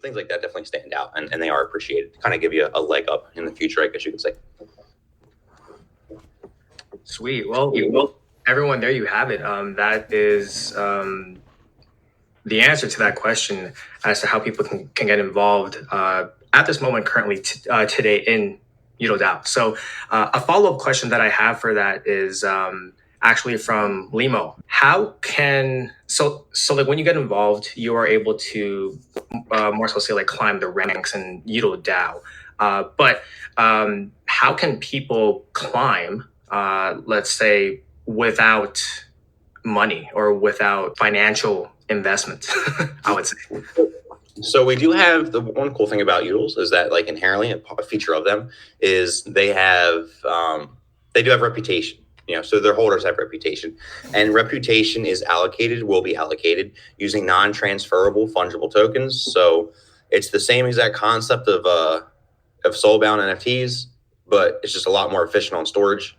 things like that definitely stand out, and they are appreciated to kind of give you a leg up in the future, I guess you could say. Sweet. Well, everyone, there you have it. That is the answer to that question as to how people can get involved at this moment currently today in YoudleDAO. So a follow-up question that I have for that is actually from Limo. How can, so like when you get involved, you are able to more so say like climb the ranks in YoudleDAO. But how can people climb, let's say, without money or without financial investment, I would say? So we do have, the one cool thing about Udles is that like inherently a feature of them is they have, they do have reputation. So their holders have reputation, and reputation is will be allocated using non-transferable fungible tokens. So it's the same exact concept of soulbound NFTs, but it's just a lot more efficient on storage.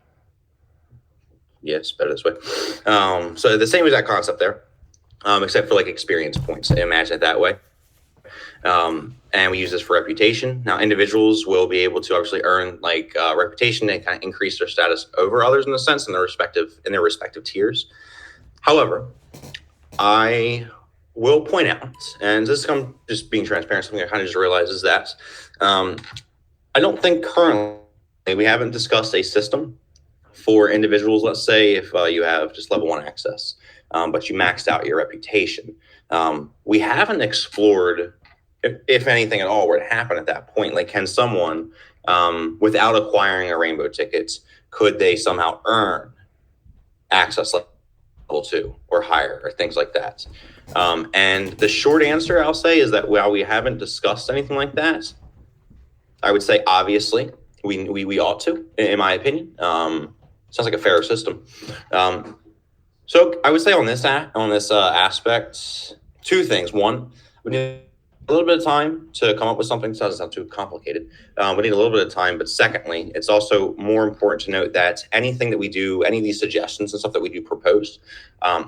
Yeah, it's better this way. So the same exact concept there, except for like experience points. Imagine it that way. And we use this for reputation. Now, individuals will be able to obviously earn like reputation and kind of increase their status over others in a sense in their respective tiers. However, I will point out, and this is just being transparent, something I kind of just realized is that I don't think currently we haven't discussed a system for individuals. Let's say if you have just level 1 access, but you maxed out your reputation. We haven't explored if anything at all were to happen at that point. Like, can someone, without acquiring a rainbow ticket, could they somehow earn access level 2 or higher or things like that? And the short answer I'll say is that while we haven't discussed anything like that, I would say obviously we ought to, in my opinion. Sounds like a fair system. So I would say on this aspect, two things. One, we need a little bit of time to come up with something that doesn't sound too complicated. We need a little bit of time, but secondly, it's also more important to note that anything that we do, any of these suggestions and stuff that we do propose,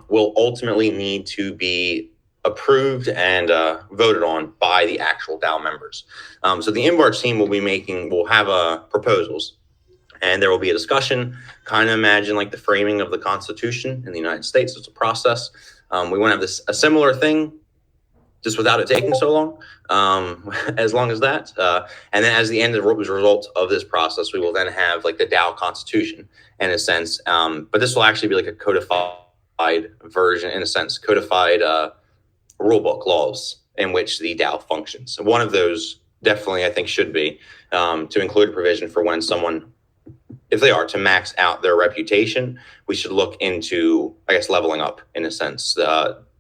will ultimately need to be approved and voted on by the actual DAO members. So the InvArch team will have proposals, and there will be a discussion. Kind of imagine like the framing of the Constitution in the United States. It's a process. We want to have a similar thing, just without it taking so long, as long as that. And then as the end result of this process, we will then have like the DAO Constitution in a sense. But this will actually be like a codified version, in a sense, codified rulebook laws in which the DAO functions. So one of those definitely, I think, should be to include a provision for when someone, if they are to max out their reputation, we should look into, I guess, leveling up in a sense.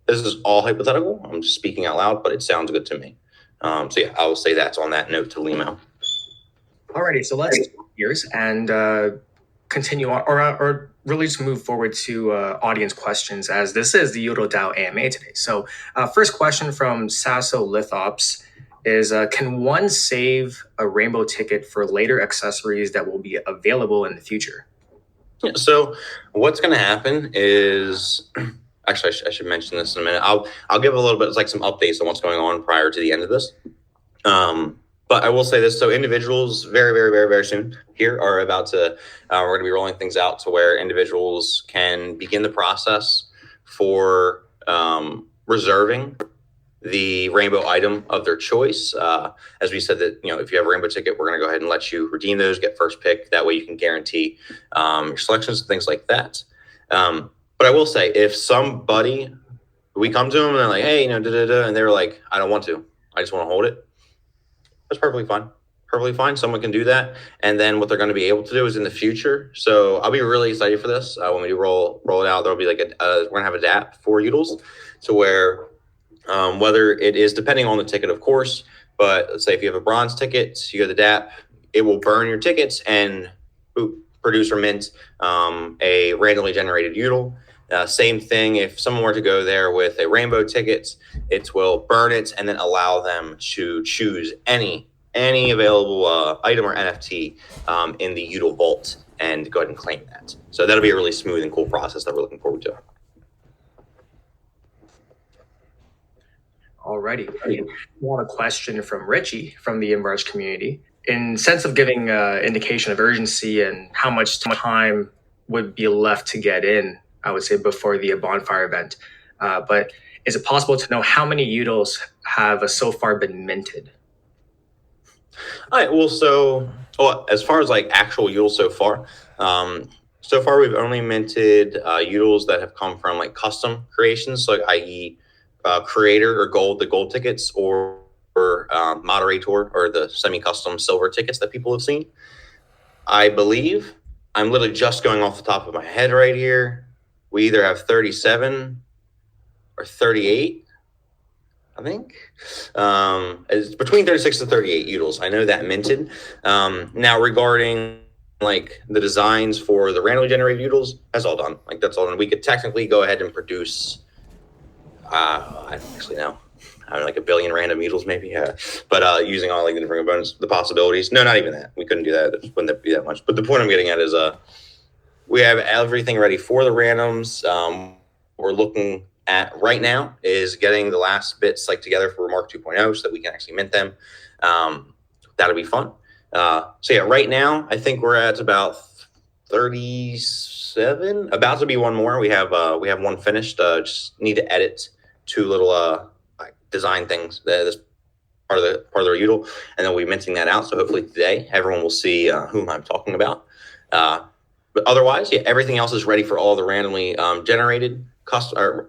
This is all hypothetical. I'm just speaking out loud, but it sounds good to me. So yeah, I will say that's on that note to Limo. Alrighty, so let's switch gears and continue on, or really just move forward to audience questions, as this is the YoudleDAO AMA today. So first question from Sasso Lithops is, can one save a rainbow ticket for later accessories that will be available in the future? Yeah, so what's going to happen is... Actually, I should mention this in a minute. I'll give a little bit, it's like some updates on what's going on prior to the end of this. But I will say this. So individuals very, very, very, very soon here are about to, we're going to be rolling things out to where individuals can begin the process for reserving the rainbow item of their choice. As we said that, if you have a rainbow ticket, we're going to go ahead and let you redeem those, get first pick. That way you can guarantee your selections and things like that. But I will say, if we come to them and they're like, hey, and they're like, I don't want to, I just want to hold it. That's perfectly fine. Perfectly fine. Someone can do that. And then what they're going to be able to do is in the future. So I'll be really excited for this. When we do roll it out, there'll be like we're going to have a DApp for Udles to where whether it is depending on the ticket, of course, but let's say if you have a bronze ticket, you go to the DApp, it will burn your tickets and produce or mint a randomly generated Udle. Same thing, if someone were to go there with a rainbow ticket, it will burn it and then allow them to choose any available item or NFT in the Udle vault and go ahead and claim that. So that'll be a really smooth and cool process that we're looking forward to. Alrighty. I want a question from Richie from the InvArch community. In sense of giving indication of urgency and how much time would be left to get in, I would say before the bonfire event. But is it possible to know how many UDLs have so far been minted? All right. Well, as far as like actual UDLs so far we've only minted UDLs that have come from like custom creations, so like i.e. Creator or the gold tickets, or moderator or the semi-custom silver tickets that people have seen. I believe, I'm literally just going off the top of my head right here, we either have 37 or 38. I think it's between 36 to 38 UDLs. I know that minted. Now regarding like the designs for the randomly generated UDLs, that's all done. Like that's all done. We could technically go ahead and produce. I don't actually know. I don't know, like a billion random UDLs maybe. Yeah. But using all like the different components, the possibilities. No, not even that. We couldn't do that. It wouldn't be that much. But the point I'm getting at is we have everything ready for the randoms. We're looking at right now is getting the last bits like together for Remark 2.0 so that we can actually mint them. That'll be fun. So yeah, right now I think we're at about 37. About to be one more. We have one finished. Just need to edit two little design things. This part of the UDL, and then we'll be minting that out. So hopefully today everyone will see whom I'm talking about. But otherwise, yeah, everything else is ready for all the randomly generated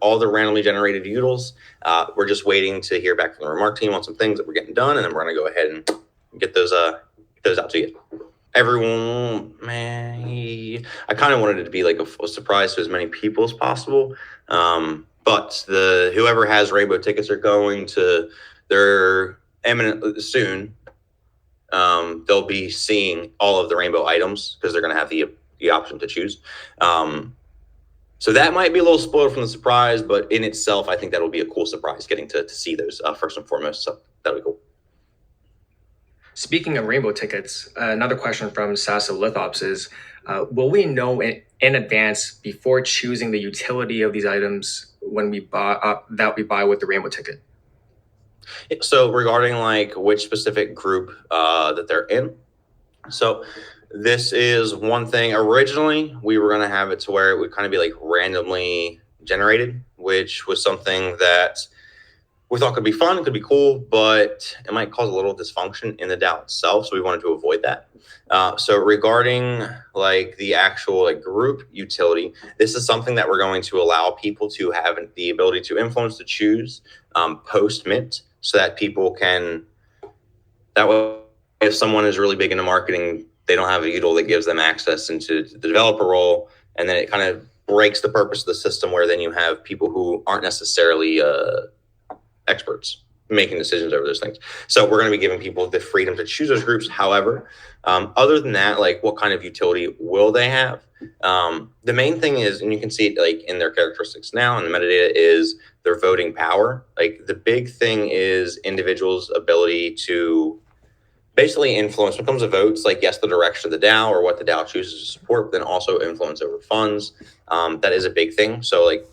all the randomly generated UDLs. We're just waiting to hear back from the Remark team on some things that we're getting done, and then we're going to go ahead and get those out to you. Everyone, man, I kind of wanted it to be like a surprise to as many people as possible. But whoever has rainbow tickets are going to, they're imminent soon. They'll be seeing all of the rainbow items because they're going to have the option to choose. So that might be a little spoiled from the surprise, but in itself, I think that'll be a cool surprise getting to see those first and foremost. So that'll be cool. Speaking of rainbow tickets, another question from Sasso Lithops is, will we know in advance before choosing the utility of these items when we buy with the rainbow ticket? So regarding like which specific group that they're in, so this is one thing. Originally, we were going to have it to where it would kind of be like randomly generated, which was something that we thought could be fun, it could be cool, but it might cause a little dysfunction in the DAO itself. So we wanted to avoid that. So regarding like the actual like group utility, this is something that we're going to allow people to have the ability to influence to choose post mint, so that people can, that way if someone is really big into marketing, they don't have a UDL that gives them access into the developer role, and then it kind of breaks the purpose of the system where then you have people who aren't necessarily experts making decisions over those things. So we're going to be giving people the freedom to choose those groups. However, other than that, like what kind of utility will they have? The main thing is, and you can see it like in their characteristics now, and the metadata is their voting power. Like the big thing is individuals' ability to basically influence when it comes to votes, like yes, the direction of the DAO or what the DAO chooses to support, but then also influence over funds. That is a big thing. So like,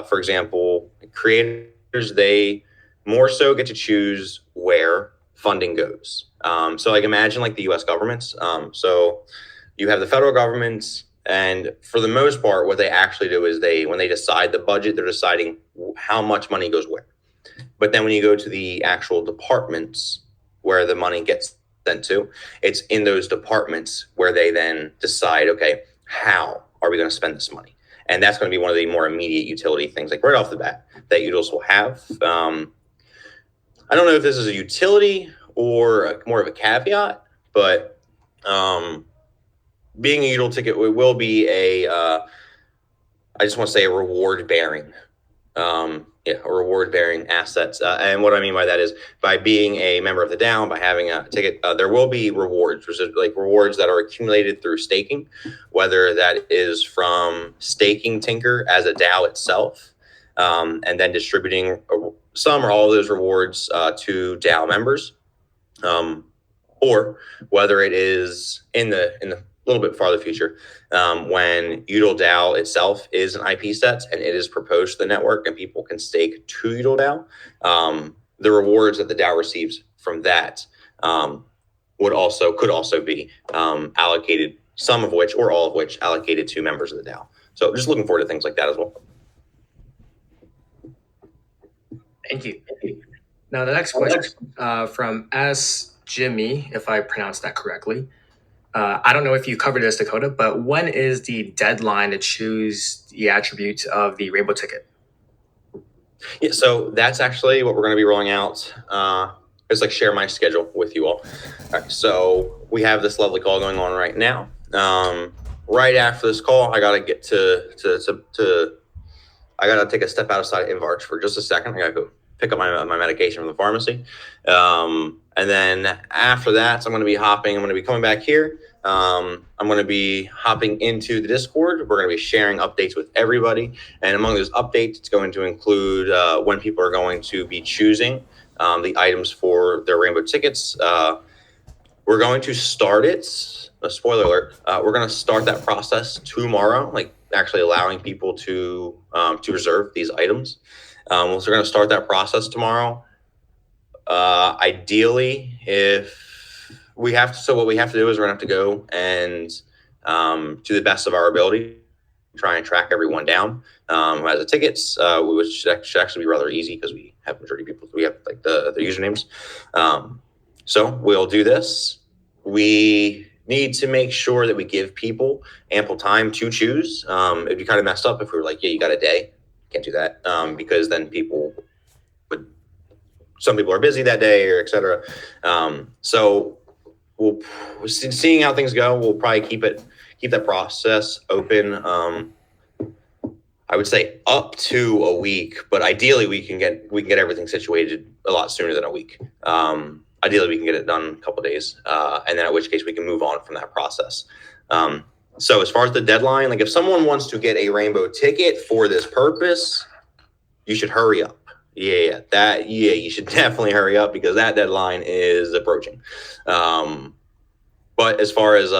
for example, creators, they more so get to choose where funding goes. So like imagine like the US governments. So you have the federal government, and for the most part, what they actually do is when they decide the budget, they're deciding how much money goes where. But then when you go to the actual departments where the money gets sent to, it's in those departments where they then decide, okay, how are we going to spend this money? And that's going to be one of the more immediate utility things, like right off the bat, that UDLs will have. I don't know if this is a utility or more of a caveat, but being a UDL ticket, it will be I just want to say a reward bearing. A reward bearing assets. And what I mean by that is by being a member of the DAO, by having a ticket, there will be rewards, which is like rewards that are accumulated through staking, whether that is from staking Tinker as a DAO itself, and then distributing some or all of those rewards to DAO members, or whether it is in the little bit farther future, when YoudleDAO itself is an IP set and it is proposed to the network and people can stake to YoudleDAO, the rewards that the DAO receives from that could also be allocated, some of which or all of which allocated to members of the DAO. So just looking forward to things like that as well. Thank you. Now the next question from S. Jimmy, if I pronounced that correctly. I don't know if you covered this, Dakota, but when is the deadline to choose the attribute of the rainbow ticket? Yeah, so that's actually what we're going to be rolling out. It's like share my schedule with you all. All right, so we have this lovely call going on right now. Right after this call, I got to get I got to take a step outside InvArch for just a second. I got to go pick up my medication from the pharmacy. And then after that, so I'm going to be coming back here. I'm going to be hopping into the Discord. We're going to be sharing updates with everybody. And among those updates, it's going to include when people are going to be choosing the items for their rainbow tickets. We're going to start it. A spoiler alert. We're going to start that process tomorrow, like actually allowing people to reserve these items. So we're going to start that process tomorrow. Ideally, if we have to, so what we have to do is we're going to have to go and to the best of our ability, try and track everyone down who has the tickets, which should actually be rather easy because we have majority of people. We have like the usernames. So we'll do this. We need to make sure that we give people ample time to choose. It'd be kind of messed up if we were like, yeah, you got a day. Can't do that because then some people are busy that day or et cetera. So we'll seeing how things go. We'll probably keep that process open. I would say up to a week, but ideally we can get everything situated a lot sooner than a week. Ideally we can get it done in a couple of days, and then at which case we can move on from that process. So as far as the deadline, like if someone wants to get a rainbow ticket for this purpose, you should hurry up. You should definitely hurry up because that deadline is approaching. But as far as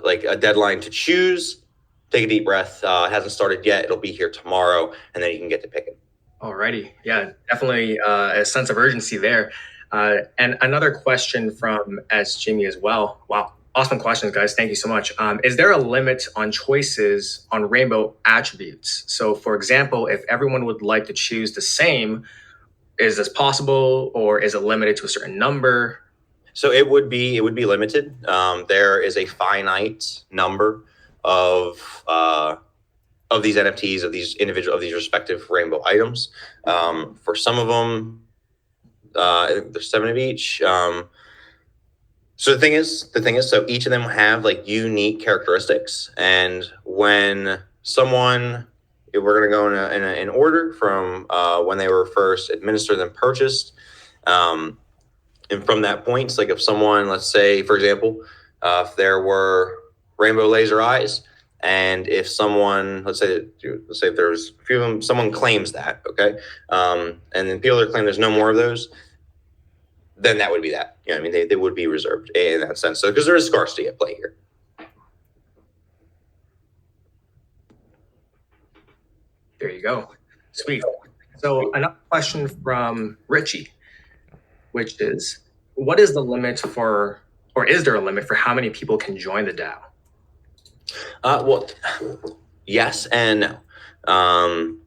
like a deadline to choose, take a deep breath. It hasn't started yet. It'll be here tomorrow, and then you can get to picking. Alrighty, yeah, definitely a sense of urgency there. And another question from S. Jimmy as well. Wow, awesome questions, guys. Thank you so much. Is there a limit on choices on rainbow attributes? So, for example, if everyone would like to choose the same, is this possible, or is it limited to a certain number? So it would be limited. There is a finite number of these NFTs, of these respective rainbow items. For some of them, I think there's 7 of each. So the thing is, so each of them have like unique characteristics, and when someone, we're going to go in order from when they were first administered and purchased. And from that point, it's like if someone, let's say, for example, if there were rainbow laser eyes, and if someone, let's say if there's a few of them, someone claims that, okay, and then people that claim there's no more of those, then that would be that. You know what I mean? They would be reserved in that sense. So because there is scarcity at play here. There you go. Sweet. So another question from Richie, which is, what is the limit for, or is there a limit for how many people can join the DAO? Well, yes and no.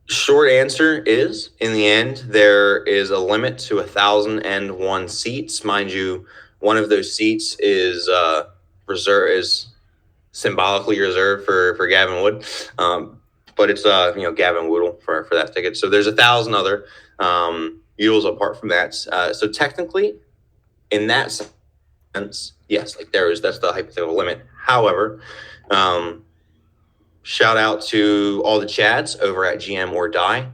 Short answer is, in the end, there is a limit to 1,001 seats. Mind you, one of those seats is symbolically reserved for Gavin Wood, but it's Gavin Woodle for that ticket. So there's 1,000 other Yoodles apart from that. So technically, in that sense, yes, like that's the hypothetical limit. However, shout out to all the Chads over at GM or Die.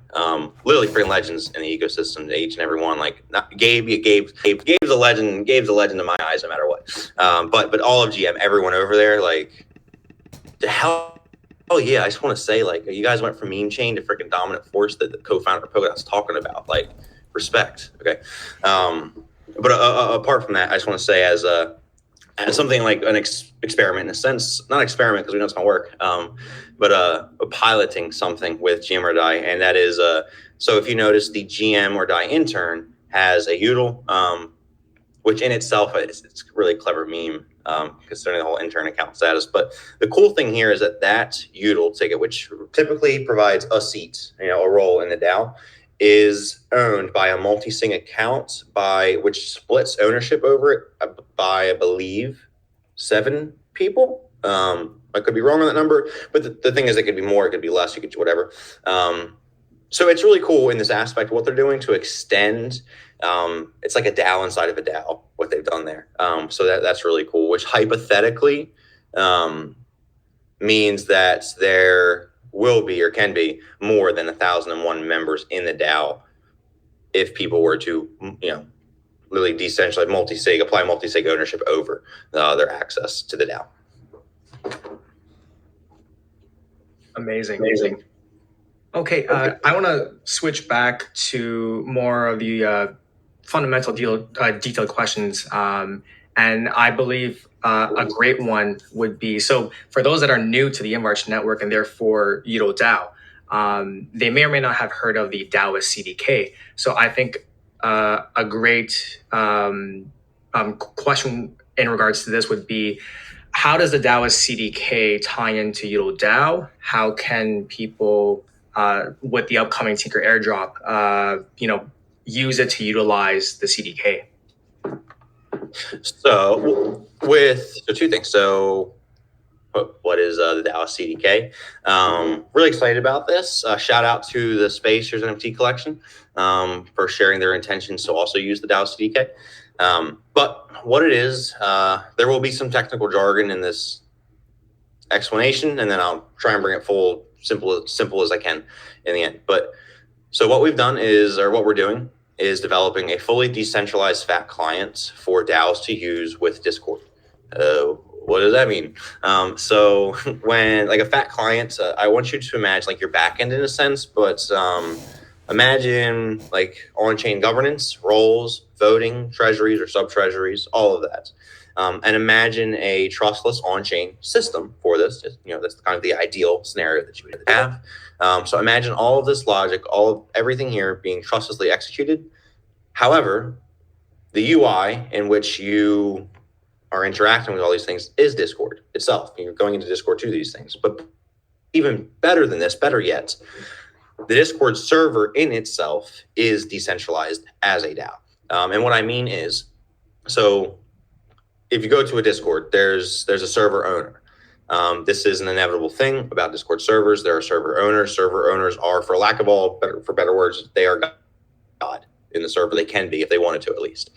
Literally freaking legends in the ecosystem, each and every one. Like Gabe's a legend. Gabe's a legend in my eyes, no matter what. But all of GM, everyone over there, like the hell. Oh yeah, I just want to say, like, you guys went from meme chain to freaking dominant force that the co-founder of Polkadot's talking about. Like, respect. Okay. But apart from that, I just want to say as something like an experiment in a sense, not experiment because we know it's gonna work, but piloting something with GM or Die, and that is So if you notice, the GM or DAO intern has a Udl, which in itself it's a really clever meme, considering the whole intern account status. But the cool thing here is that Udl ticket, which typically provides a seat, a role in the DAO, is owned by a multi-sig account which splits ownership over it by, I believe, 7 people. I could be wrong on that number, but the thing is, it could be more, it could be less, you could do whatever. So it's really cool in this aspect, what they're doing to extend. It's like a DAO inside of a DAO, what they've done there. So that's really cool, which hypothetically means that there will be or can be more than 1,001 members in the DAO if people were to, really decentralize multi-sig, apply multi-sig ownership over their access to the DAO. Amazing. Okay, I want to switch back to more of the fundamental detailed questions. And I believe a great one would be, so for those that are new to the InvArch network and therefore YoudleDAO, they may or may not have heard of the DAOist CDK. So I think a great question in regards to this would be, how does the DAOist CDK tie into YoudleDAO? How can people, with the upcoming Tinker airdrop, use it to utilize the CDK? So 2 things. So what is the DAOist CDK? Really excited about this. Shout out to the Spacers NFT collection for sharing their intentions to also use the DAOist CDK. But what it is, there will be some technical jargon in this explanation, and then I'll try and bring it simple as I can in the end. But so what we've done what we're doing is developing a fully decentralized fat client for DAOs to use with Discord. What does that mean? So when like a fat client, I want you to imagine like your backend in a sense, but imagine like on-chain governance, roles, voting, treasuries or sub-treasuries, all of that. And imagine a trustless on-chain system for this. That's kind of the ideal scenario that you would have. So imagine all of this logic, everything here being trustlessly executed. However, the UI in which you are interacting with all these things is Discord itself. You're going into Discord to do these things. But even better than this, better yet, the Discord server in itself is decentralized as a DAO. And what I mean is, so if you go to a Discord, there's a server owner. This is an inevitable thing about Discord servers. There are server owners. Server owners are, for lack of for better words, they are God in the server. They can be if they wanted to, at least.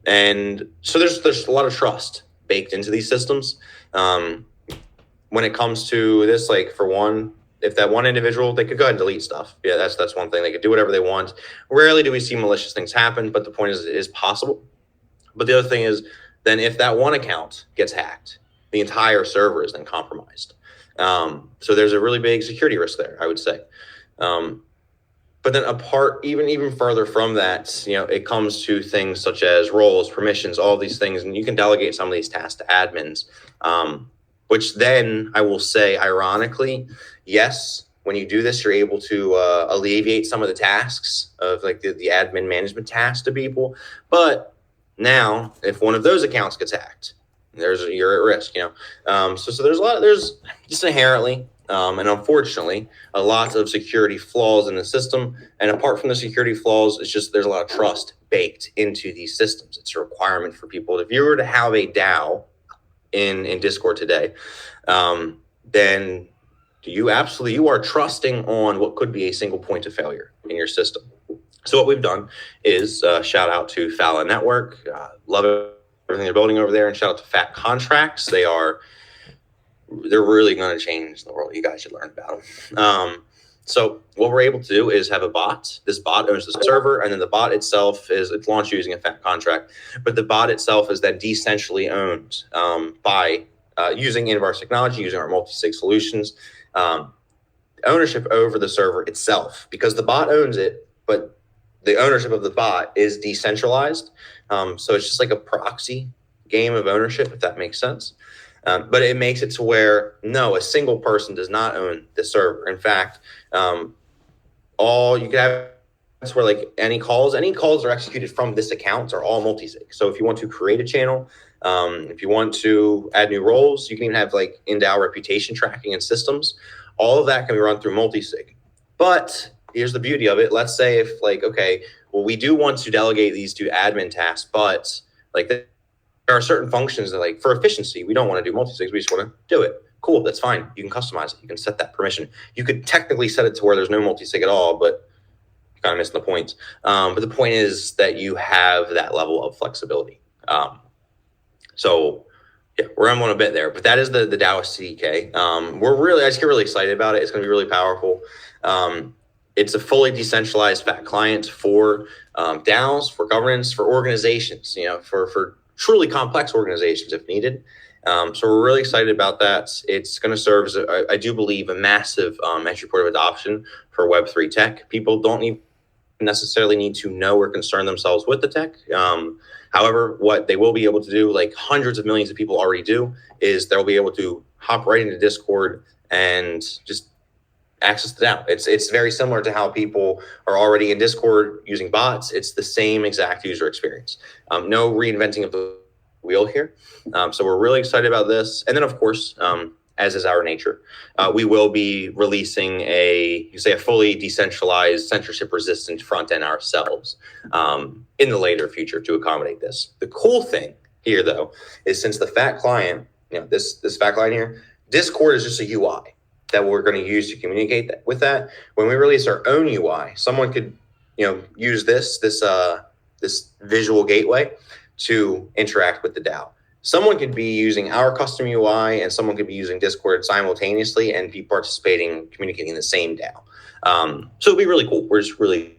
And so there's a lot of trust baked into these systems. When it comes to this, like for one, if that one individual, they could go ahead and delete stuff. Yeah, that's one thing. They could do whatever they want. Rarely do we see malicious things happen, but the point is it is possible. But the other thing is, then if that one account gets hacked, the entire server is then compromised. So there's a really big security risk there, I would say. But then apart, even further from that, it comes to things such as roles, permissions, all these things, and you can delegate some of these tasks to admins, which then I will say, ironically, yes, when you do this, you're able to alleviate some of the tasks of like the admin management tasks to people. But now, if one of those accounts gets hacked, you're at risk. So there's just inherently. And unfortunately, a lot of security flaws in the system. And apart from the security flaws, it's just there's a lot of trust baked into these systems. It's a requirement for people. If you were to have a DAO in Discord today, then you are trusting on what could be a single point of failure in your system. So what we've done is shout out to Fala Network. Love everything they're building over there, and shout out to Fat Contracts. They're really going to change the world. You guys should learn about them. So what we're able to do is have a bot. This bot owns the server, and then the bot itself it's launched using a Fat contract. But the bot itself is then decentrally owned by using InvArch technology, using our multi-sig solutions. Ownership over the server itself, because the bot owns it, but the ownership of the bot is decentralized. So it's just like a proxy game of ownership, if that makes sense. But it makes it to where, no, a single person does not own the server. In fact, all you can have. That's where like any calls are executed from this account are all multi-sig. So if you want to create a channel, if you want to add new roles, you can even have like in-DAO reputation tracking and systems. All of that can be run through multi-sig. But here's the beauty of it. Let's say if like, okay, well, we do want to delegate these to admin tasks, but like there are certain functions that like for efficiency, we don't want to do multi-sigs. We just want to do it. Cool, that's fine. You can customize it. You can set that permission. You could technically set it to where there's no multi-sig at all, but kind of missing the point. But the point is that you have that level of flexibility. So yeah, we're rambling a bit there, but that is the DAOist CDK. I just get really excited about it. It's going to be really powerful. It's a fully decentralized fat client for DAOs, for governance, for organizations, for truly complex organizations if needed. So we're really excited about that. It's going to serve as, I do believe, a massive entry point of adoption for Web3 tech. People don't necessarily need to know or concern themselves with the tech. However, what they will be able to do, like hundreds of millions of people already do, is they'll be able to hop right into Discord and just access the DAO. It's very similar to how people are already in Discord using bots. It's the same exact user experience. No reinventing of the wheel here. So we're really excited about this. And then, of course, as is our nature, we will be releasing a fully decentralized, censorship-resistant front end ourselves in the later future to accommodate this. The cool thing here, though, is since the fat client, this fat client here, Discord is just a UI that we're going to use to communicate with that. When we release our own UI, someone could, use this visual gateway to interact with the DAO. Someone could be using our custom UI and someone could be using Discord simultaneously and be participating, communicating in the same DAO. So it'll be really cool. We're just really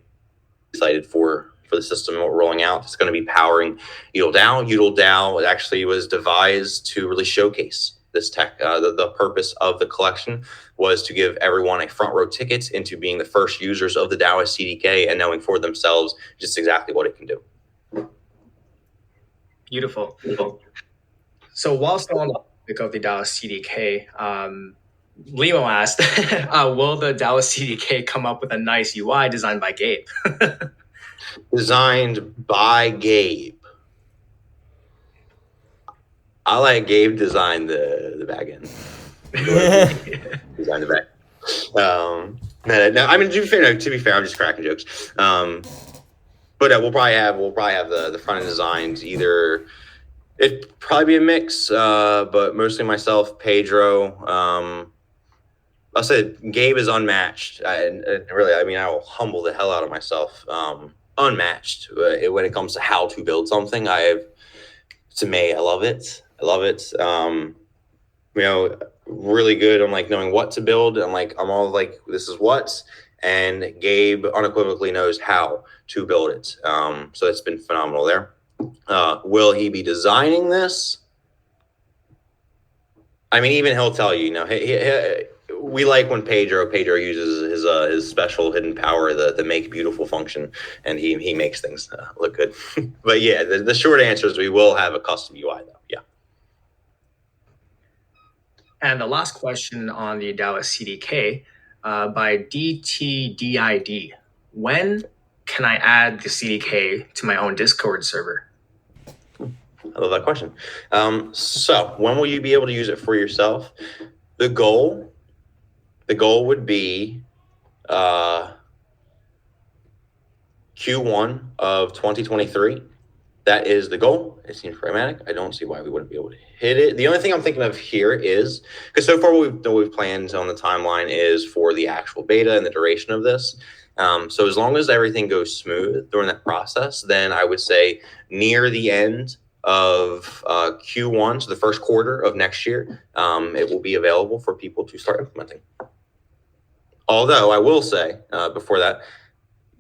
excited for the system and what we're rolling out. It's going to be powering YoudleDAO. YoudleDAO actually was devised to really showcase this tech. The purpose of the collection was to give everyone a front row ticket into being the first users of the DAOist CDK and knowing for themselves just exactly what it can do. Beautiful. So while still on the topic of the DAOist CDK, Limo asked, will the DAOist CDK come up with a nice UI designed by Gabe? Designed by Gabe. I like Gabe design the back end. Design the back. No, I mean, to be fair, I'm just cracking jokes. But we'll probably have the front end designed either. It'd probably be a mix, but mostly myself, Pedro. I'll say Gabe is unmatched. And really, I mean, I will humble the hell out of myself. Unmatched when it comes to how to build something. To me, I love it. Really good on like knowing what to build. I'm all like, this is what. And Gabe unequivocally knows how to build it. So it's been phenomenal there. Will he be designing this? I mean, even he'll tell you, we like when Pedro uses his special hidden power, the make beautiful function, and he makes things look good. But yeah, the short answer is we will have a custom UI though. Yeah. And the last question on the DAOist CDK by DTDID. When can I add the CDK to my own Discord server? I love that question. So when will you be able to use it for yourself? The goal would be Q1 of 2023. That is the goal. It seems pragmatic. I don't see why we wouldn't be able to hit it. The only thing I'm thinking of here is, because so far what we've planned on the timeline is for the actual beta and the duration of this. So as long as everything goes smooth during that process, then I would say near the end of Q1, so the first quarter of next year, it will be available for people to start implementing. Although I will say before that,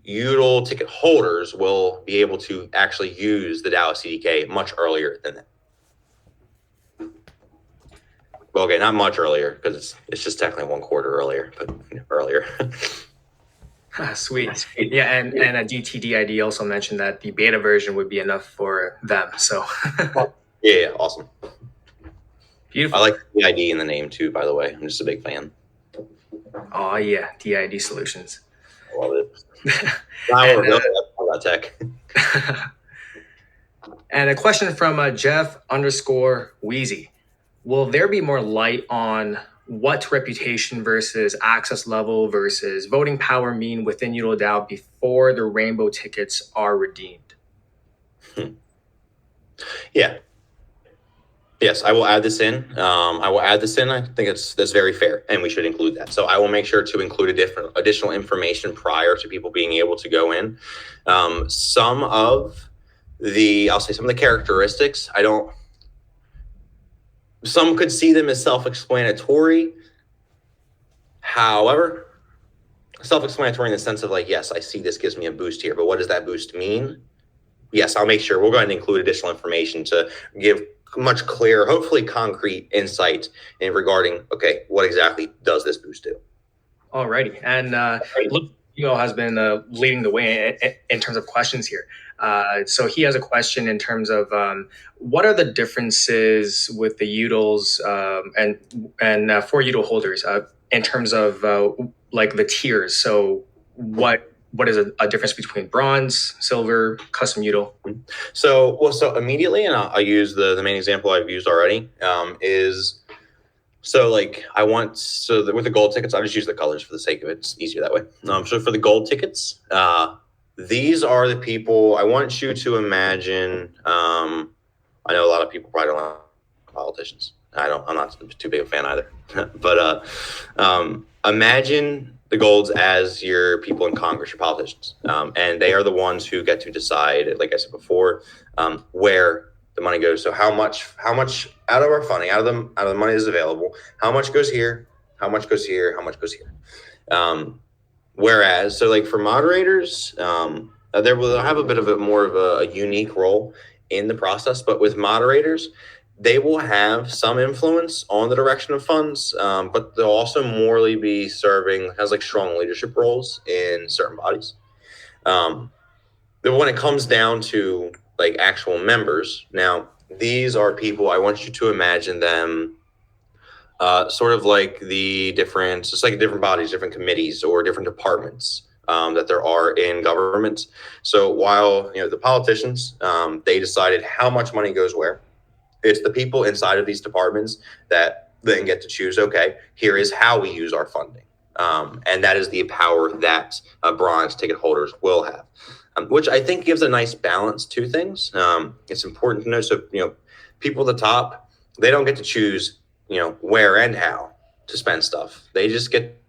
Udl ticket holders will be able to actually use the DAOist CDK much earlier than that. Well, okay, not much earlier because it's just technically 1 quarter earlier, but earlier. Sweet. Yeah, and DTDID also mentioned that the beta version would be enough for them. So yeah, awesome. Beautiful. I like the ID in the name too, by the way. I'm just a big fan. Oh yeah, DID solutions. I love it. Now And, we're really about tech. and a question from Jeff underscore Wheezy. Will there be more light on what reputation versus access level versus voting power mean within YoudleDAO before the rainbow tickets are redeemed? Yeah. Yes, I will add this in. I will add this in. I think that's very fair, and we should include that. So I will make sure to include additional information prior to people being able to go in. Some of the characteristics, some could see them as self-explanatory. However, self-explanatory in the sense of like, yes, I see this gives me a boost here, but what does that boost mean? Yes, I'll make sure we're going to include additional information to give much clearer, hopefully concrete insight in regarding, okay, what exactly does this boost do? Alrighty. And look, has been leading the way in terms of questions here. So he has a question in terms of what are the differences with the Udles and for Udle holders in terms of like the tiers? So what is a difference between bronze, silver, custom Udle? So immediately, and I'll use the main example I've used already is. So like with the gold tickets, I'll just use the colors for the sake of it. It's easier that way. So for the gold tickets, these are the people I want you to imagine. I know a lot of people probably don't like politicians. I'm not too big a fan either. But imagine the golds as your people in Congress, your politicians, and they are the ones who get to decide, like I said before, where the money goes. So how much out of our funding, out of the money that's available, how much goes here, how much goes here, how much goes here. Whereas, so like for moderators, they will have a bit of more of a unique role in the process, but with moderators, they will have some influence on the direction of funds, but they'll also morally be serving as like strong leadership roles in certain bodies. But when it comes down to like actual members, now these are people, I want you to imagine them sort of like just like different bodies, different committees, or different departments that there are in government. So while the politicians, they decided how much money goes where, it's the people inside of these departments that then get to choose, okay, here is how we use our funding. And that is the power that bronze ticket holders will have. Which I think gives a nice balance to things. It's important to know. So, people at the top, they don't get to choose, where and how to spend stuff. They just get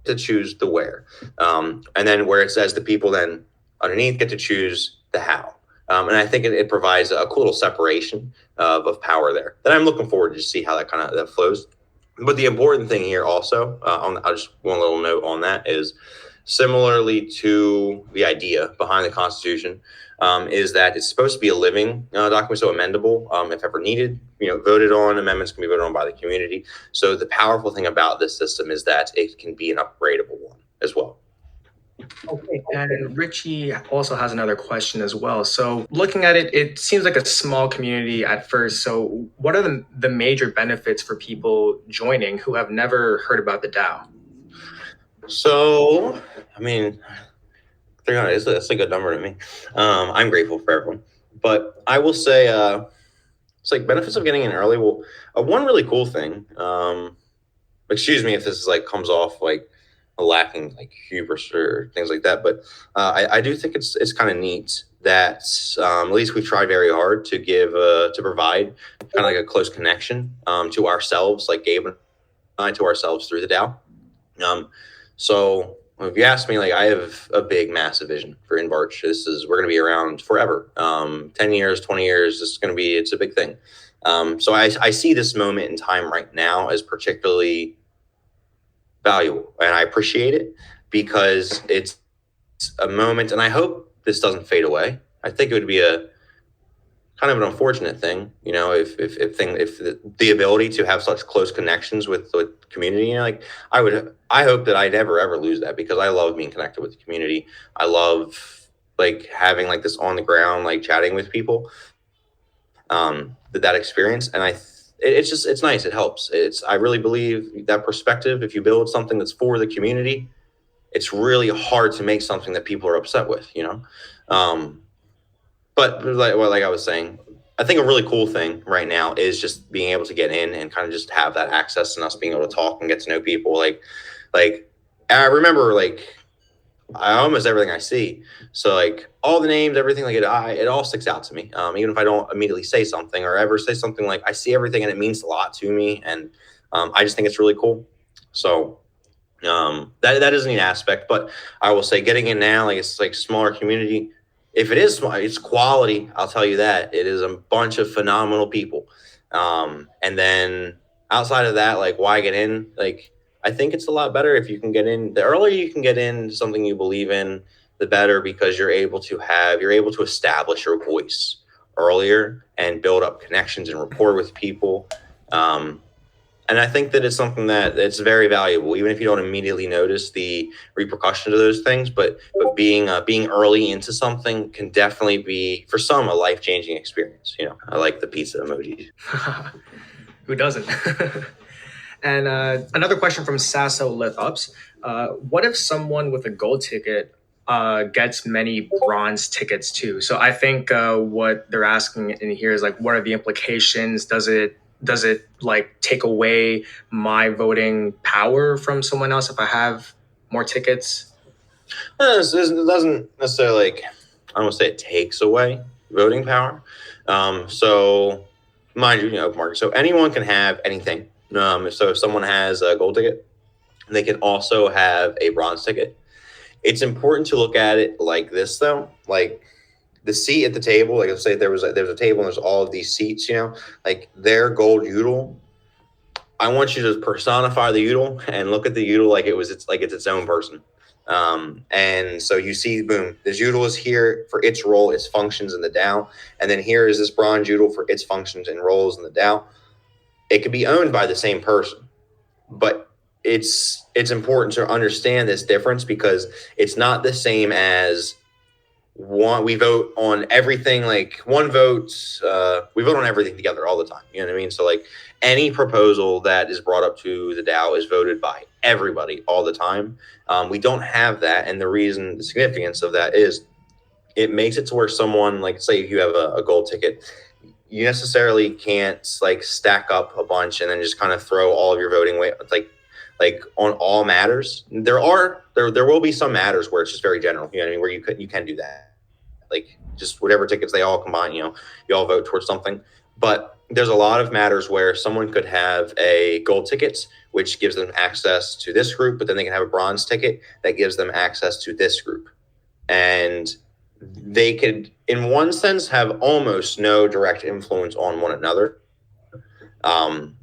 to choose the where. And then where it says the people then underneath get to choose the how. And I think it provides a cool little separation of power there that I'm looking forward to see how that flows. But the important thing here also, I'll just one little note on that is, similarly to the idea behind the Constitution, is that it's supposed to be a living document, so amendable if ever needed. Voted on, amendments can be voted on by the community. So the powerful thing about this system is that it can be an upgradable one as well. Okay, and Richie also has another question as well. So looking at it, it seems like a small community at first. So what are the major benefits for people joining who have never heard about the DAO? So, I mean, that's a good number to me. I'm grateful for everyone. But I will say, it's like benefits of getting in early. Well, one really cool thing, excuse me if this is like comes off like lacking like hubris or things like that, but I do think it's kind of neat that at least we've tried very hard to provide kind of like a close connection to ourselves, like Gabe and I, to ourselves through the DAO. So if you ask me, like I have a big, massive vision for InvArch. We're going to be around forever. 10 years, 20 years, it's a big thing. So I see this moment in time right now as particularly valuable, and I appreciate it because it's a moment, and I hope this doesn't fade away. I think it would be a kind of an unfortunate thing, if the ability to have such close connections with the community, like I hope that I never ever lose that, because I love being connected with the community. I love like having like this on the ground, like chatting with people, that experience. And it's nice. It helps. I really believe that perspective, if you build something that's for the community, it's really hard to make something that people are upset with, you know? But like I was saying, I think a really cool thing right now is just being able to get in and kind of just have that access and us being able to talk and get to know people. Like I remember like I almost everything I see. So like all the names, everything, like it all sticks out to me. Even if I don't immediately say something or ever say something, like I see everything and it means a lot to me. And I just think it's really cool. So that is a neat aspect, but I will say getting in now, like it's like smaller community. If it is small, it's quality. I'll tell you that it is a bunch of phenomenal people. And then outside of that, like why get in? Like I think it's a lot better if you can get in. The earlier you can get in something you believe in, the better, because you're able to establish your voice earlier and build up connections and rapport with people. And I think that it's something that it's very valuable, even if you don't immediately notice the repercussions of those things. But being early into something can definitely be, for some, a life-changing experience. You know, I like the pizza emoji. Who doesn't? And another question from Sasso Lithups. What if someone with a gold ticket gets many bronze tickets too? So I think what they're asking in here is like, what are the implications? Does it like take away my voting power from someone else if I have more tickets? It doesn't necessarily, like, I don't want to say it takes away voting power. So mind you, Mark, so anyone can have anything. So if someone has a gold ticket, they can also have a bronze ticket. It's important to look at it like this, though. Like the seat at the table, like let's say there's a table and there's all of these seats, like their gold Udl. I want you to personify the Udl and look at the Udl like it's its own person. And so you see, boom, this Udl is here for its role, its functions in the DAO. And then here is this bronze Udl for its functions and roles in the DAO. It could be owned by the same person, but it's important to understand this difference, because it's not the same as one. We vote on everything, like one vote. We vote on everything together all the time. You know what I mean? So like any proposal that is brought up to the DAO is voted by everybody all the time. We don't have that, and the significance of that is it makes it to where someone, like say if you have a gold ticket, you necessarily can't like stack up a bunch and then just kind of throw all of your voting weight like on all matters. There will be some matters where it's just very general, you know what I mean, where you can do that, like just whatever tickets they all combine, you all vote towards something. But there's a lot of matters where someone could have a gold ticket, which gives them access to this group, but then they can have a bronze ticket that gives them access to this group. And they could, in one sense, have almost no direct influence on one another,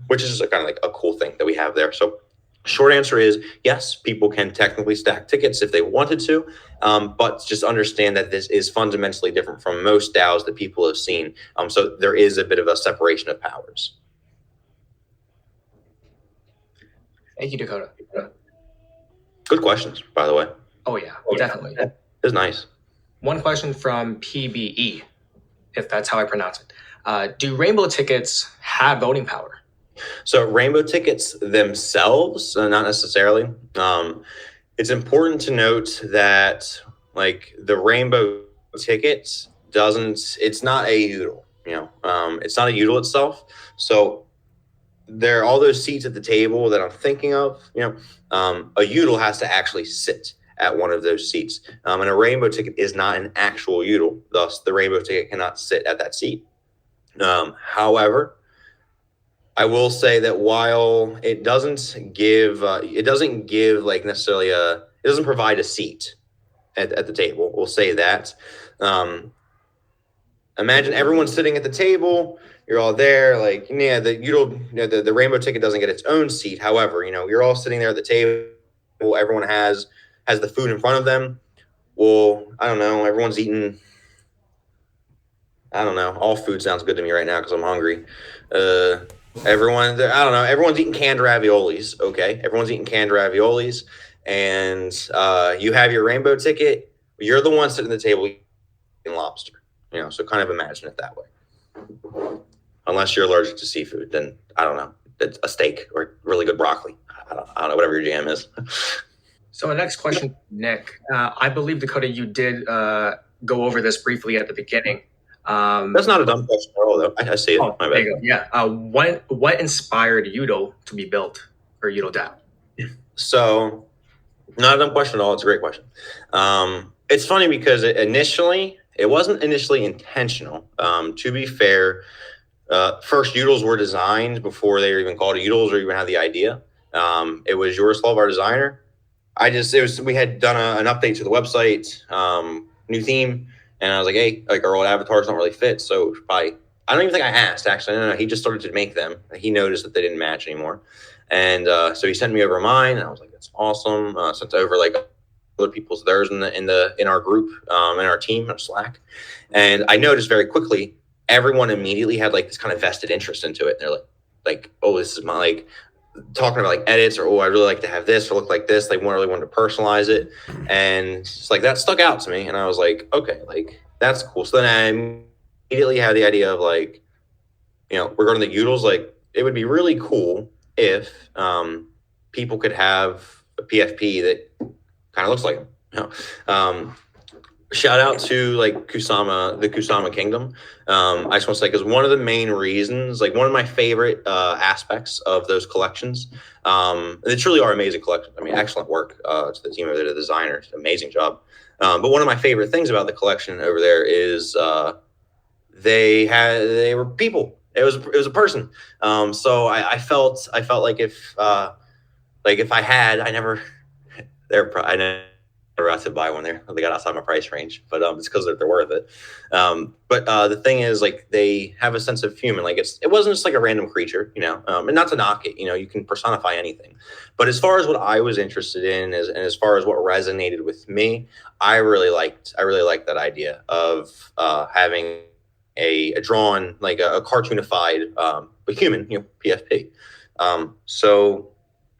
which is kind of like a cool thing that we have there. So short answer is yes, people can technically stack tickets if they wanted to, but just understand that this is fundamentally different from most DAOs that people have seen. So there is a bit of a separation of powers. Thank you, Dakota. Good questions, by the way. Oh yeah, definitely. It's nice. One question from PBE, if that's how I pronounce it. Do rainbow tickets have voting power? So rainbow tickets themselves, not necessarily. It's important to note that like the rainbow tickets it's not a Udl, it's not a Udl itself. So there are all those seats at the table that I'm thinking of, a Udl has to actually sit at one of those seats. And a rainbow ticket is not an actual Udl. Thus, the rainbow ticket cannot sit at that seat. However, I will say that while it doesn't give like necessarily it doesn't provide a seat at the table. We'll say that. Imagine everyone's sitting at the table. You're all there, like, yeah, the rainbow ticket doesn't get its own seat. However, you're all sitting there at the table. Everyone has the food in front of them. Well, I don't know. Everyone's eating. I don't know. All food sounds good to me right now because I'm hungry. Everyone's eating canned raviolis. Okay. Everyone's eating canned raviolis. And you have your rainbow ticket. You're the one sitting at the table eating lobster. So kind of imagine it that way. Unless you're allergic to seafood, then I don't know. It's a steak or really good broccoli. I don't know, whatever your jam is. So the next question, Nick. I believe, Dakota, you did go over this briefly at the beginning. That's not a dumb question at all, though. I see it. Oh, there you go. Yeah. What inspired Udl to be built, or YoudleDAO? So, not a dumb question at all. It's a great question. It's funny because it wasn't initially intentional. To be fair, first Udls were designed before they were even called Udls or even had the idea. It was Yourself, our designer. We had done an update to the website, new theme, and I was like, hey, like our old avatars don't really fit, so I don't even think I asked, actually. No, he just started to make them. He noticed that they didn't match anymore. And so he sent me over mine, and I was like, that's awesome. Sent over like other people's theirs in our group, in our team, in our Slack. And I noticed very quickly, everyone immediately had like this kind of vested interest into it. And they're like, oh, this is my like talking about like edits, or oh, I really like to have this or look like this. They really wanted to personalize it, and it's like that stuck out to me, and I was like, okay, like that's cool. So then I immediately had the idea of like, regarding the Udls, like it would be really cool if people could have a PFP that kind of looks like them. Shout out to like the Kusama Kingdom. I just want to say, because one of the main reasons, like one of my favorite aspects of those collections, they truly are amazing collections. I mean, excellent work to the team of the designers, amazing job. But one of my favorite things about the collection over there is they were people. It was a person. So I felt like if I had, I never got to buy one there. They got outside my price range, but it's because they're worth it. But the thing is, like, they have a sense of human. Like it wasn't just like a random creature, and not to knock it, you can personify anything. But as far as what I was interested in and as far as what resonated with me, I really liked that idea of having a drawn, like a cartoonified, but human, PFP. So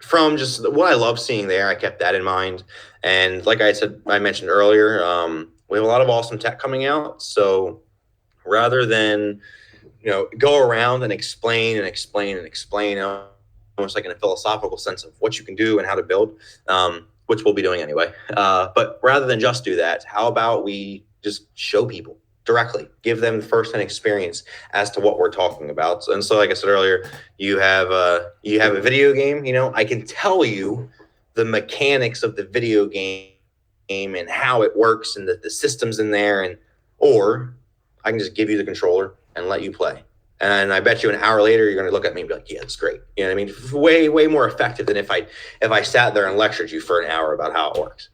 from just what I love seeing there, I kept that in mind. And like I mentioned earlier, we have a lot of awesome tech coming out. So rather than, go around and explain, almost like in a philosophical sense of what you can do and how to build, which we'll be doing anyway. But rather than just do that, how about we just show people directly, give them firsthand experience as to what we're talking about. And so, like I said earlier, you have a video game. I can tell you the mechanics of the video game and how it works and the systems in there, or I can just give you the controller and let you play. And I bet you an hour later, you're going to look at me and be like, yeah, it's great. You know what I mean? Way, way more effective than if I sat there and lectured you for an hour about how it works.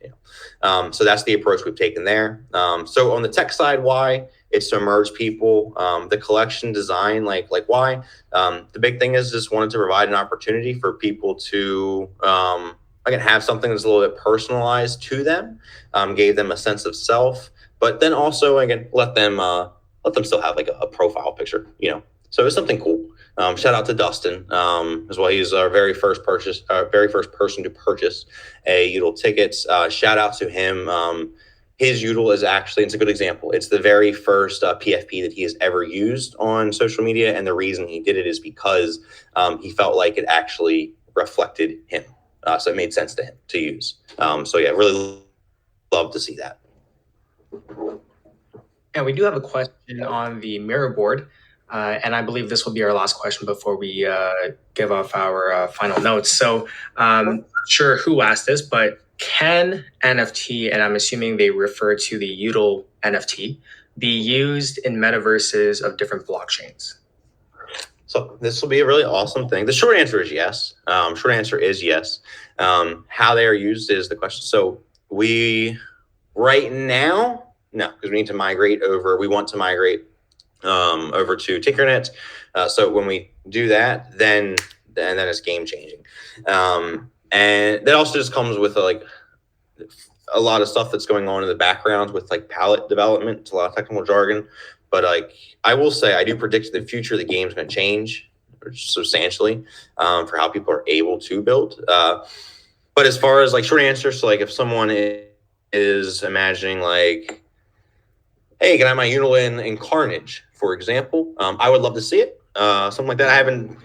So that's the approach we've taken there. So on the tech side, why? It's to merge people. The collection design, like why? The big thing is just wanted to provide an opportunity for people to have something that's a little bit personalized to them, gave them a sense of self, but then also again let them still have like a profile picture, So it's something cool. Shout out to Dustin as well. He's our very first person to purchase a Udl tickets. Shout out to him. His Udl is actually, it's a good example. It's the very first PFP that he has ever used on social media. And the reason he did it is because he felt like it actually reflected him. So it made sense to him to use. So yeah, really love to see that. And we do have a question on the mirror board. And I believe this will be our last question before we give off our final notes. So not sure who asked this, but can NFT, and I'm assuming they refer to the Udl NFT, be used in metaverses of different blockchains? So this will be a really awesome thing. The short answer is yes. How they are used is the question. So right now, no, because we need to migrate over. We want to migrate over to Tinkernet. So when we do that, then it's game changing. And that also just comes with a lot of stuff that's going on in the background with like palette development. It's a lot of technical jargon, but like I will say, I do predict the future of the game is going to change substantially for how people are able to build. But as far as like short answer, so like if someone is imagining like, hey, can I have my Udl in Carnage, for example, I would love to see it. Something like that. I haven't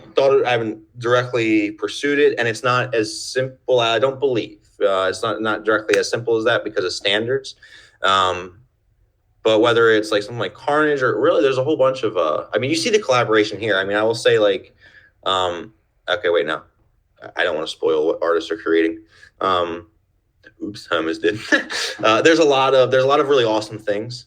directly pursued it, and it's not as simple. I don't believe it's not directly as simple as that because of standards. But whether it's like something like Carnage or really, there's a whole bunch of, I mean, you see the collaboration here. I mean, I will say like, okay, wait, no, I don't want to spoil what artists are creating. Oops, I almost did. There's a lot of really awesome things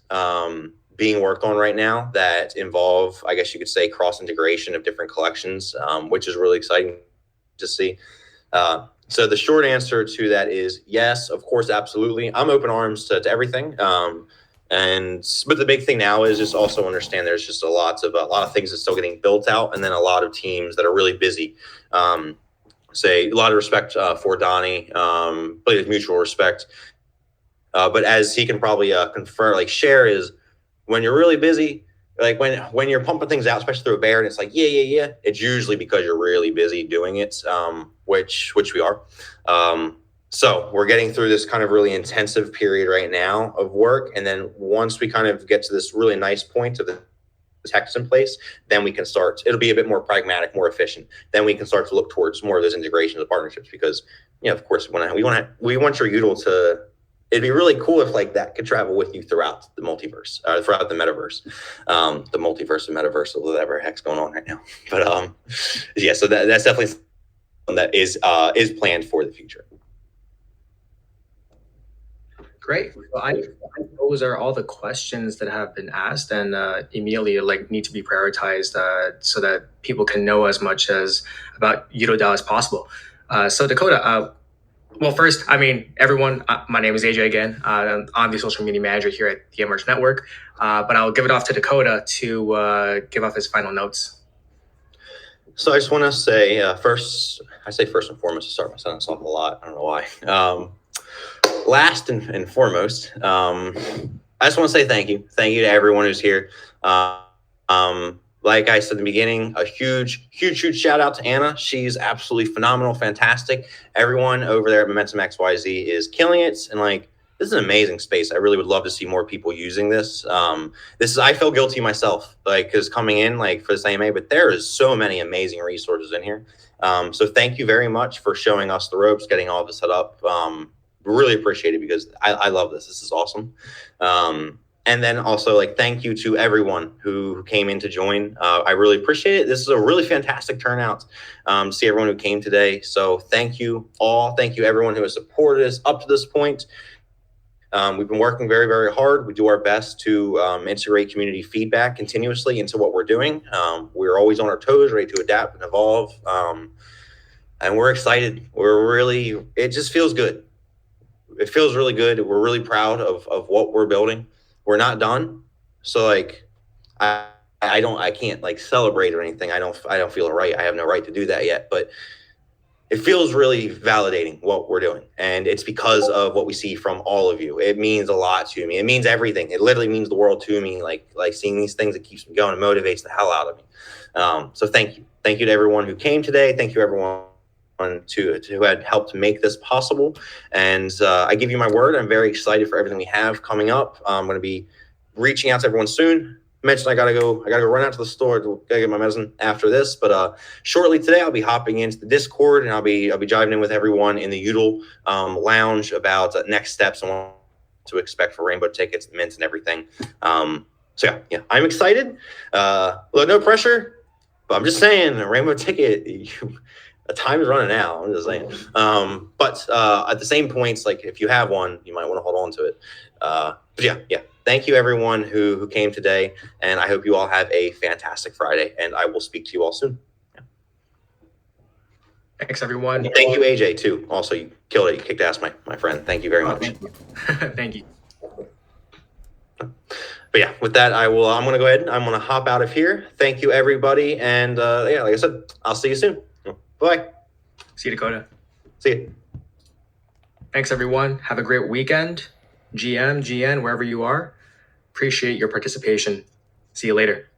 being worked on right now that involve, I guess you could say, cross integration of different collections, which is really exciting to see. So the short answer to that is yes, of course, absolutely. I'm open arms to everything. But the big thing now is just also understand there's just a lot of things that's still getting built out, and then a lot of teams that are really busy. Say a lot of respect for Donnie, but with mutual respect. But as he can probably confirm, like share is when you're really busy, like when you're pumping things out, especially through a bear, and it's like yeah, it's usually because you're really busy doing it, which we are. So we're getting through this kind of really intensive period right now of work, and then once we kind of get to this really nice point of the text in place, then we can start. It'll be a bit more pragmatic, more efficient. Then we can start to look towards more of those integrations of partnerships, because of course, we want your Udl to. It'd be really cool if like that could travel with you throughout the multiverse, throughout the metaverse, the multiverse and metaverse, or whatever heck's going on right now. But yeah, so that's definitely something that is planned for the future. Great. Well, I those are all the questions that have been asked, and immediately like need to be prioritized so that people can know as much as about YoudleDAO as possible. So Dakota, well, first, I mean, everyone, my name is AJ again. I'm the social media manager here at the InvArch Network, but I'll give it off to Dakota to give off his final notes. So I just want to say first and foremost to start my sentence off a lot. I don't know why. Last and foremost, I just want to say thank you. Thank you to everyone who's here. Like I said in the beginning, a huge shout out to Anna. She's absolutely phenomenal, fantastic. Everyone over there at Momentum XYZ is killing it. And like, this is an amazing space. I really would love to see more people using this. I feel guilty myself, like, because coming in like for this AMA, but there is so many amazing resources in here. So thank you very much for showing us the ropes, getting all this set up. Really appreciate it, because I love this. This is awesome. And then also, like, thank you to everyone who came in to join. I really appreciate it. This is a really fantastic turnout to see everyone who came today. So thank you all. Thank you everyone who has supported us up to this point. We've been working very, very hard. We do our best to integrate community feedback continuously into what we're doing. We're always on our toes, ready to adapt and evolve. And we're excited. It just feels good. It feels really good. We're really proud of what we're building. We're not done. So like, I can't like celebrate or anything. I don't feel it right. I have no right to do that yet, but it feels really validating what we're doing. And it's because of what we see from all of you. It means a lot to me. It means everything. It literally means the world to me. Like seeing these things, it keeps me going and motivates the hell out of me. So thank you. Thank you to everyone who came today. Thank you everyone who had helped make this possible. And I give you my word, I'm very excited for everything we have coming up. I'm going to be reaching out to everyone soon. Mentioned I gotta go run out to the store to get my medicine after this, but shortly today I'll be hopping into the Discord, and I'll be jiving in with everyone in the Udl lounge about next steps and what to expect for rainbow tickets, the mints, and everything. So yeah, I'm excited. Look, no pressure, but I'm just saying, a rainbow ticket, the time is running out. I'm just saying. But at the same points, like if you have one, you might want to hold on to it. But yeah. Thank you everyone who came today, and I hope you all have a fantastic Friday, and I will speak to you all soon. Yeah. Thanks everyone. Thank you, AJ, too. Also, you killed it. You kicked ass, my friend. Thank you very much. Thank you. Thank you. But yeah, with that, I'm going to go ahead and I'm going to hop out of here. Thank you, everybody. And yeah, like I said, I'll see you soon. Bye. See you, Dakota. See you. Thanks, everyone. Have a great weekend. GM, GN, wherever you are. Appreciate your participation. See you later.